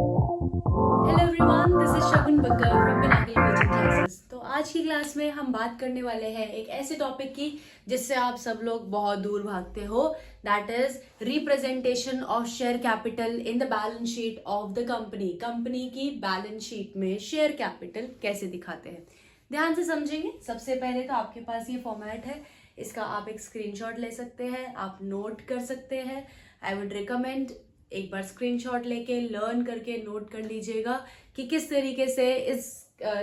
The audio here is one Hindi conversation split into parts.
Hello everyone, this is Shagun Bagga from Pinnacle coaching classes. तो आज की क्लास में हम बात करने वाले हैं एक ऐसे टॉपिक की जिससे आप सब लोग बहुत दूर भागते हो, that is representation of share capital in the balance sheet of the company. Company की बैलेंस शीट में शेयर कैपिटल कैसे दिखाते हैं, ध्यान से समझेंगे। सबसे पहले तो आपके पास ये फॉर्मेट है, इसका आप एक स्क्रीनशॉट ले सकते हैं, आप नोट कर सकते हैं। आई वुड रिकमेंड एक बार स्क्रीनशॉट लेके लर्न करके नोट कर लीजिएगा कि किस तरीके से इस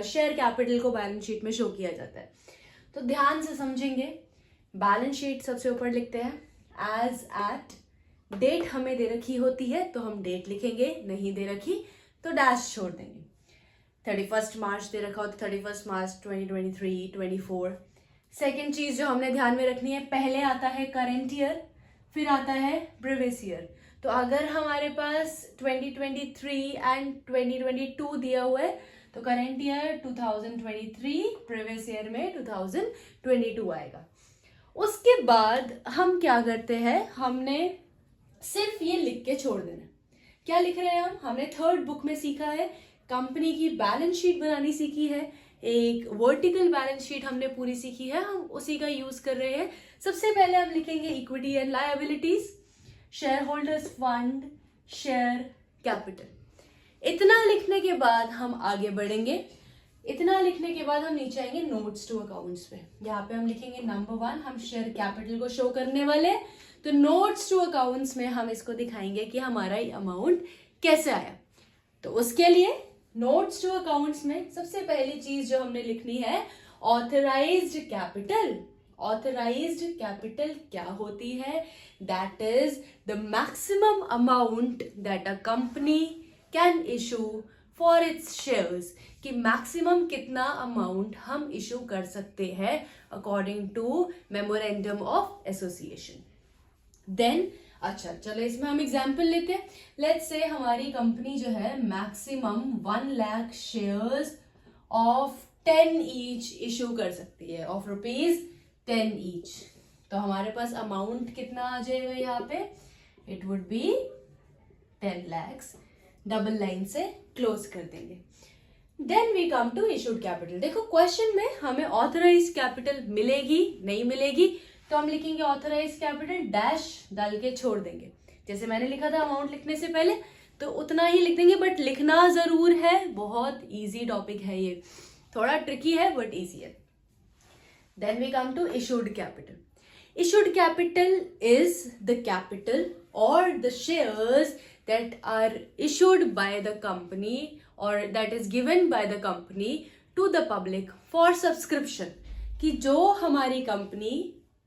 शेयर कैपिटल को बैलेंस शीट में शो किया जाता है। तो ध्यान से समझेंगे। बैलेंस शीट सबसे ऊपर लिखते हैं एज एट, डेट हमें दे रखी होती है तो हम डेट लिखेंगे, नहीं दे रखी तो डैश छोड़ देंगे। 31 मार्च दे रखा हो तो 31 मार्च 2023, 24। सेकेंड चीज जो हमने ध्यान में रखनी है, पहले आता है करेंट ईयर, फिर आता है प्रीवियस ईयर। तो अगर हमारे पास 2023 एंड 2022 दिया हुआ है तो करेंट ईयर 2023, प्रीवियस ईयर में 2022 आएगा। उसके बाद हम क्या करते हैं, हमने सिर्फ ये लिख के छोड़ देना। क्या लिख रहे हैं हमने थर्ड बुक में सीखा है, कंपनी की बैलेंस शीट बनानी सीखी है, एक वर्टिकल बैलेंस शीट हमने पूरी सीखी है, हम उसी का यूज कर रहे हैं। सबसे पहले हम लिखेंगे equity and liabilities, share holders fund, share capital. इतना लिखने के बाद हम आगे बढ़ेंगे। इतना लिखने के बाद हम नीचे आएंगे नोट्स टू अकाउंट्स पे। यहाँ पे हम लिखेंगे नंबर 1, हम शेयर कैपिटल को शो करने वाले। तो नोट्स टू अकाउंट्स में हम इसको दिखाएंगे कि हमारा ये अमाउंट कैसे आया। तो उसके लिए नोट्स टू अकाउंट्स में सबसे पहली चीज जो हमने लिखनी है, ऑथराइज्ड कैपिटल। ऑथराइज्ड कैपिटल क्या होती है? That is the maximum amount that a company can issue for its shares, कि मैक्सिमम कितना अमाउंट हम इशू कर सकते हैं according to memorandum of association. Then अच्छा चलो इसमें हम एग्जाम्पल लेते हैं। लेट्स से हमारी कंपनी जो है maximum 1 lakh shares of 10 each issue कर सकती है, ऑफ ₹10 ईच। तो हमारे पास अमाउंट कितना आ जाएगा यहाँ पे, it would be 10 lakhs। Double line से क्लोज कर देंगे। Then we come to issued capital. देखो क्वेश्चन में हमें ऑथराइज कैपिटल मिलेगी नहीं मिलेगी, तो हम लिखेंगे ऑथराइज कैपिटल डैश डाल के छोड़ देंगे। जैसे मैंने लिखा था अमाउंट लिखने से पहले, तो उतना ही लिख देंगे, बट लिखना जरूर है। बहुत इजी टॉपिक है ये, थोड़ा ट्रिकी है बट इजी है। Then we come to issued capital. Issued capital is the capital or the shares that are issued by the company or that is given by the company to the public for subscription. कि जो हमारी कंपनी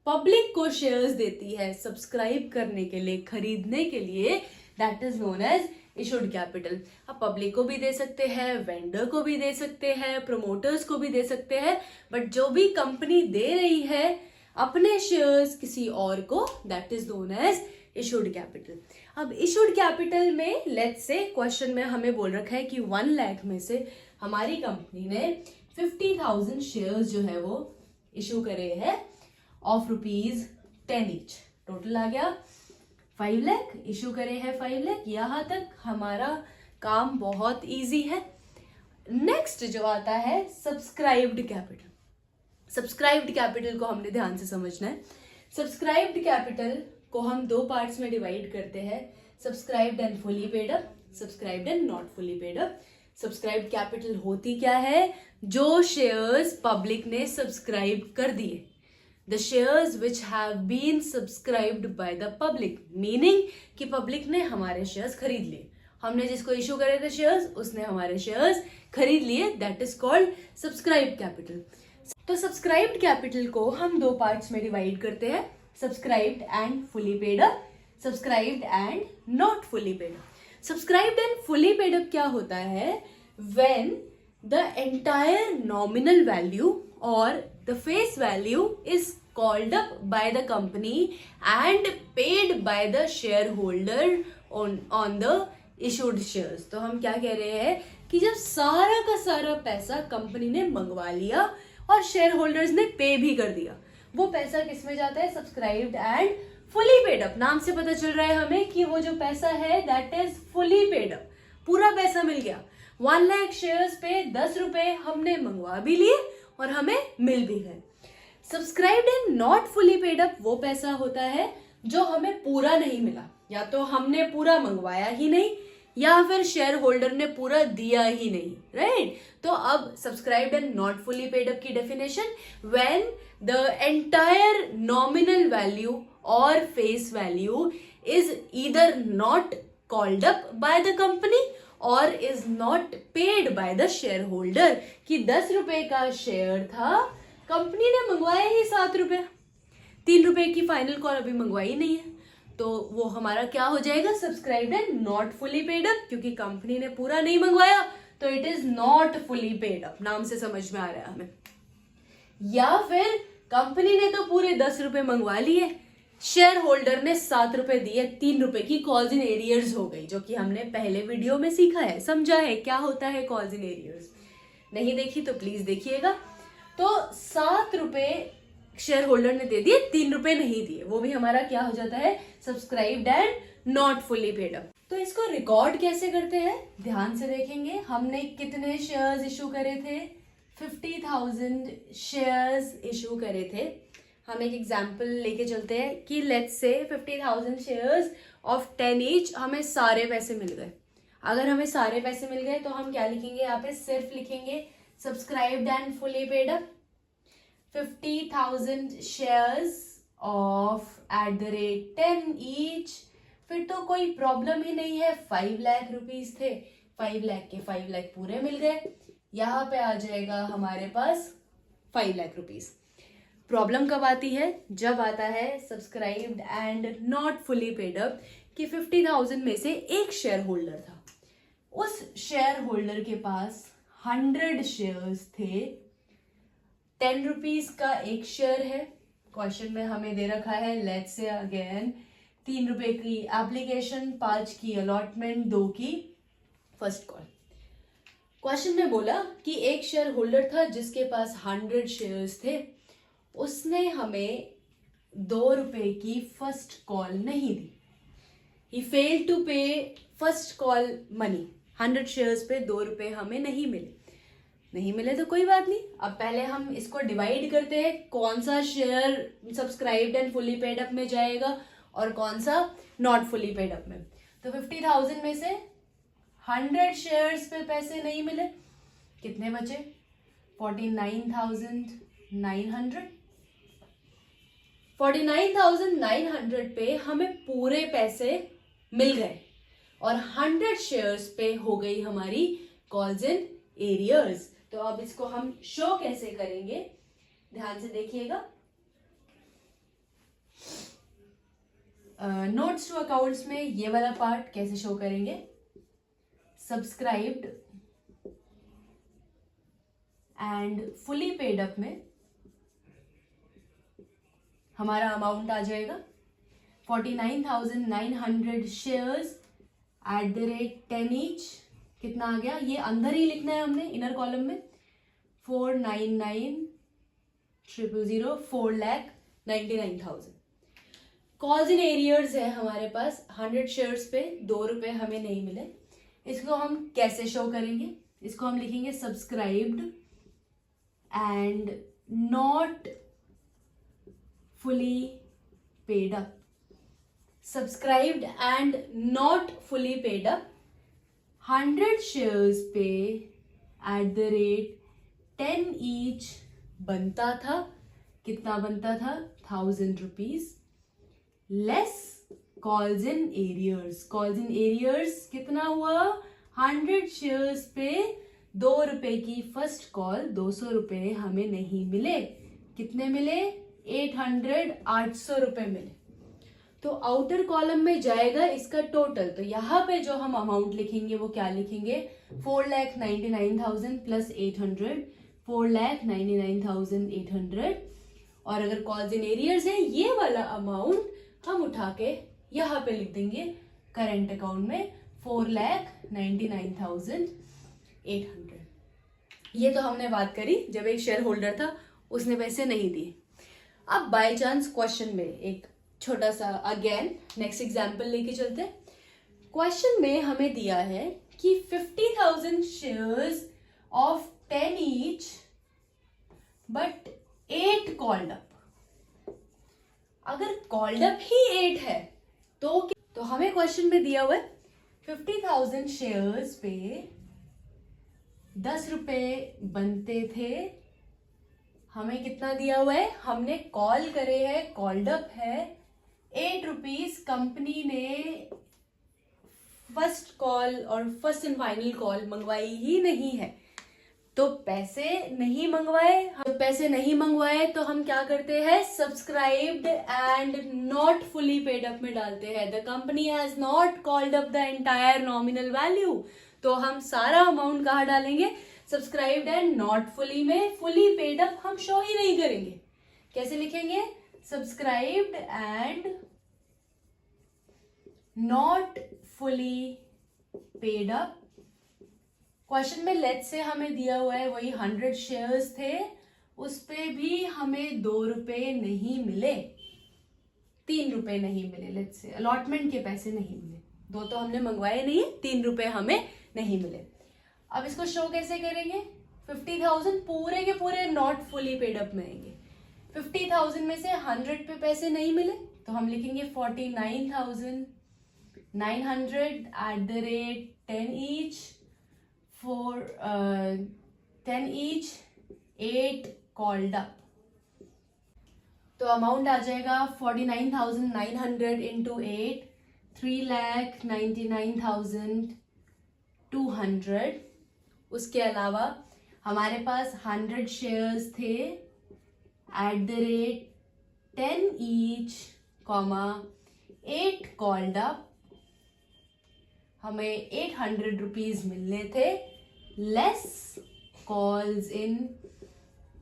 पब्लिक को शेयर्स देती है सब्सक्राइब करने के लिए, खरीदने के लिए, that is known as issued capital. अब पब्लिक को भी दे सकते हैं, वेंडर को भी दे सकते हैं, प्रमोटर्स को भी दे सकते हैं, बट जो भी कंपनी दे रही है अपने शेयर्स किसी और को, that is known as issued capital. अब इशूड कैपिटल में लेट्स से क्वेश्चन में हमें बोल रखा है कि 1 लाख में से हमारी कंपनी ने 50,000 शेयर्स जो है वो इशू करे हैं ऑफ ₹10 ईच। टोटल आ गया 5 लाख, इशू करे हैं 5 लाख। यहां तक हमारा काम बहुत इजी है। नेक्स्ट जो आता है सब्सक्राइब्ड कैपिटल। सब्सक्राइब्ड कैपिटल को हमने ध्यान से समझना है। सब्सक्राइब्ड कैपिटल को हम 2 पार्ट्स में डिवाइड करते हैं, subscribed and fully paid up, subscribed and not fully paid up. Subscribed capital होती क्या है? जो शेयर्स पब्लिक ने सब्सक्राइब कर दिए, the shares which have been subscribed by the public, meaning कि पब्लिक ने हमारे शेयर्स खरीद लिए, हमने जिसको इशू करे थे शेयर्स उसने हमारे शेयर्स खरीद लिए, that is called subscribed capital. तो सब्सक्राइब्ड कैपिटल को हम 2 पार्ट्स में डिवाइड करते हैं, subscribed and fully paid up, subscribed and not fully paid up. Subscribed and fully paid up क्या होता है? When the entire nominal value or the face value is called up by the company and paid by the shareholder on the issued shares। तो हम क्या कह रहे हैं कि जब सारा का सारा पैसा कंपनी ने मंगवा लिया और शेयर होल्डर्स ने पे भी कर दिया, वो पैसा किस में जाता है? Subscribed and fully paid up. नाम से पता चल रहा है हमें कि वो जो पैसा है that is fully paid up. पूरा पैसा मिल गया। 1 लाख शेयर्स पे 10 रुपए हमने मंगवा भी लिए और हमें मिल भी गए। Subscribed and not fully paid up वो पैसा होता है जो हमें पूरा नहीं मिला, या तो हमने पूरा मंगवाया ही नहीं या फिर शेयर होल्डर ने पूरा दिया ही नहीं, राइट? तो अब subscribed and not fully paid up की definition, when the entire nominal value or face value is either not called up by the company or is not paid by the shareholder. कि 10 रुपए का शेयर था, कंपनी ने मंगवाया ही 7 रुपए, 3 रुपए की फाइनल कॉल अभी मंगवाई नहीं है, तो वो हमारा क्या हो जाएगा? Subscribed and not fully paid up, क्योंकि कंपनी ने पूरा नहीं मंगवाया तो it is not fully paid up. नाम से समझ में आ रहा है हमें। या फिर कंपनी ने तो पूरे 10 रुपए मंगवा लिए, शेयर होल्डर ने 7 रुपए दिए, 3 रुपए की कॉल्स इन एरियर्स हो गई, जो कि हमने पहले वीडियो में सीखा है, समझा है क्या होता है कॉल्स इन एरियर्स। नहीं देखी तो प्लीज देखिएगा। तो 7 रुपए शेयर होल्डर ने दे दिए, 3 रुपए नहीं दिए, वो भी हमारा क्या हो जाता है? Subscribed and not fully paid up. तो इसको रिकॉर्ड कैसे करते हैं, ध्यान से देखेंगे। हमने कितने शेयर्स इशू करे थे? 50,000 शेयर्स इशू करे थे। हम एक एग्जाम्पल लेके चलते हैं कि let's say 50,000 shares of 10 each, हमें सारे पैसे मिल गए। अगर हमें सारे पैसे मिल गए तो हम क्या लिखेंगे? यहाँ पे सिर्फ लिखेंगे subscribed and fully paid up 50,000 shares of @10 each. फिर तो कोई प्रॉब्लम ही नहीं है, 5 लाख रुपीस थे, 5 लाख के 5 लाख पूरे मिल गए। यहाँ पे आ जाएगा हमारे पास 5 लाख रुपीस। प्रॉब्लम कब आती है? जब आता है subscribed and not fully paid up कि 50,000 में से एक शेयर होल्डर था, उस शेयर होल्डर के पास 100 शेयर्स थे, 10 रुपीज का एक शेयर है। क्वेश्चन में हमें दे रखा है लेट्स से अगेन 3 रुपए की एप्लीकेशन, 5 की अलॉटमेंट, 2 की फर्स्ट कॉल। क्वेश्चन में बोला कि एक शेयर होल्डर था जिसके पास 100 शेयर्स थे, उसने हमें 2 रुपए की फर्स्ट कॉल नहीं दी। ही फेल्ड टू पे फर्स्ट कॉल मनी। 100 शेयर्स पे 2 रुपए हमें नहीं मिले तो कोई बात नहीं। अब पहले हम इसको डिवाइड करते हैं, कौन सा share subscribed and fully paid up में जाएगा और कौन सा नॉट फुली पेड अप में। तो 50,000 में से 100 शेयर्स पे पैसे नहीं मिले, कितने बचे? 49,900। 49,900 पे हमें पूरे पैसे मिल गए और 100 शेयर्स पे हो गई हमारी कॉल्स इन एरियर्स। तो अब इसको हम शो कैसे करेंगे, ध्यान से देखिएगा। नोट्स टू अकाउंट्स में ये वाला पार्ट कैसे शो करेंगे? Subscribed and fully paid up में हमारा अमाउंट आ जाएगा 49,900 शेयर्स @10 ईच। कितना आ गया? ये अंदर ही लिखना है हमने इनर कॉलम में, 499,000, 4,99,000। कॉल्स इन एरियर्स है हमारे पास, 100 शेयर्स पे 2 रुपए हमें नहीं मिले। इसको हम कैसे शो करेंगे? इसको हम लिखेंगे subscribed and not fully paid up. Subscribed and not fully paid up 100 shares पे @10 ईच बनता था। कितना बनता था? 1,000 rupees less calls in arrears. Calls in arrears कितना हुआ? 100 शेयर्स पे 2 रुपए की फर्स्ट कॉल, 200 रुपए हमें नहीं मिले। कितने मिले? 800 रुपए मिले। तो आउटर कॉलम में जाएगा इसका टोटल। तो यहाँ पे जो हम अमाउंट लिखेंगे वो क्या लिखेंगे? 4,99,000 प्लस 800, 4,99,800। और अगर कॉल्स इन एरियर्स है, ये वाला अमाउंट हम उठा के यहाँ पे लिख देंगे करंट अकाउंट में 4,99,800। ये तो हमने बात करी जब एक शेयर होल्डर था, उसने पैसे नहीं दिए। अब बाय चांस क्वेश्चन में एक छोटा सा अगेन नेक्स्ट एग्जाम्पल लेके चलते हैं। क्वेश्चन में हमें दिया है कि 50,000 shares of 10 each but 8 called up. अगर कॉल्ड अप ही 8 है तो हमें क्वेश्चन में दिया हुआ है 50,000 शेयर्स पे 10 रुपए बनते थे। हमें कितना दिया हुआ है, हमने कॉल करे है, कॉल्ड अप है 8 रुपीज। कंपनी ने फर्स्ट कॉल और फर्स्ट एंड फाइनल कॉल मंगवाई ही नहीं है, तो पैसे नहीं मंगवाए। हम पैसे नहीं मंगवाए तो हम क्या करते हैं, subscribed and not fully paid up में डालते हैं। The company has not called up the entire nominal value, तो हम सारा अमाउंट कहाँ डालेंगे, सब्सक्राइब्ड एंड नॉट फुली में। फुली पेड अप हम शो ही नहीं करेंगे। कैसे लिखेंगे, subscribed and not fully paid up. Question में लेट्स से हमें दिया हुआ है वही 100 शेयर्स थे, उस पे भी हमें 2 रुपए नहीं मिले, 3 रुपए नहीं मिले। लेट्स से अलॉटमेंट के पैसे नहीं मिले, 2 तो हमने मंगवाए नहीं, 3 रुपए हमें नहीं मिले। अब इसको शो कैसे करेंगे, 50,000 पूरे के पूरे नॉट फुली पेड अप में आएंगे। 50,000 में से 100 पे पैसे नहीं मिले तो हम लिखेंगे 49,900 @ 10 each for 10 each 8 called up। तो अमाउंट आ जाएगा 49,900 into 8, 3,99,200। उसके अलावा हमारे पास 100 शेयर्स थे @ 10 each, 8 called up। हमें 800 रुपीज मिलने थे, less calls in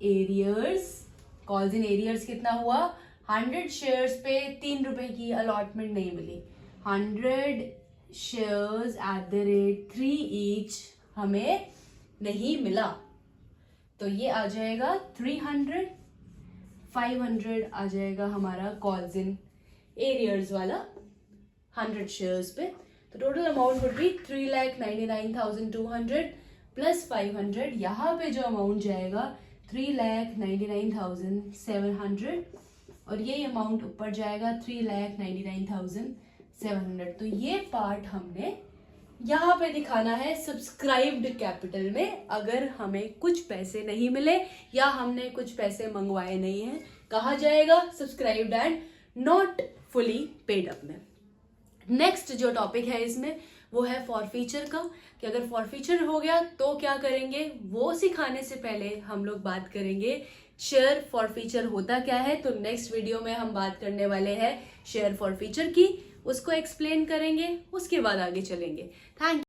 arrears. Calls in arrears कितना हुआ, 100 शेयर्स पे 3 रुपए की अलॉटमेंट नहीं मिली। 100 शेयर्स @ 3 ईच हमें नहीं मिला, तो ये आ जाएगा 300। 500 आ जाएगा हमारा कॉल्स इन एरियर्स वाला 100 शेयर्स पे। तो total amount would be 3,99,200 plus 500। यहाँ पे जो अमाउंट जाएगा 3,99,700 और ये अमाउंट ऊपर जाएगा 3,99,700। तो ये पार्ट हमने यहाँ पे दिखाना है सब्सक्राइब्ड कैपिटल में। अगर हमें कुछ पैसे नहीं मिले या हमने कुछ पैसे मंगवाए नहीं हैं, कहा जाएगा subscribed and not fully paid up में। नेक्स्ट जो टॉपिक है इसमें वो है फॉरफीचर का, कि अगर फॉरफीचर हो गया तो क्या करेंगे, वो सिखाने से पहले हम लोग बात करेंगे शेयर फॉरफीचर होता क्या है। तो नेक्स्ट वीडियो में हम बात करने वाले हैं शेयर फॉरफीचर की, उसको एक्सप्लेन करेंगे, उसके बाद आगे चलेंगे। थैंक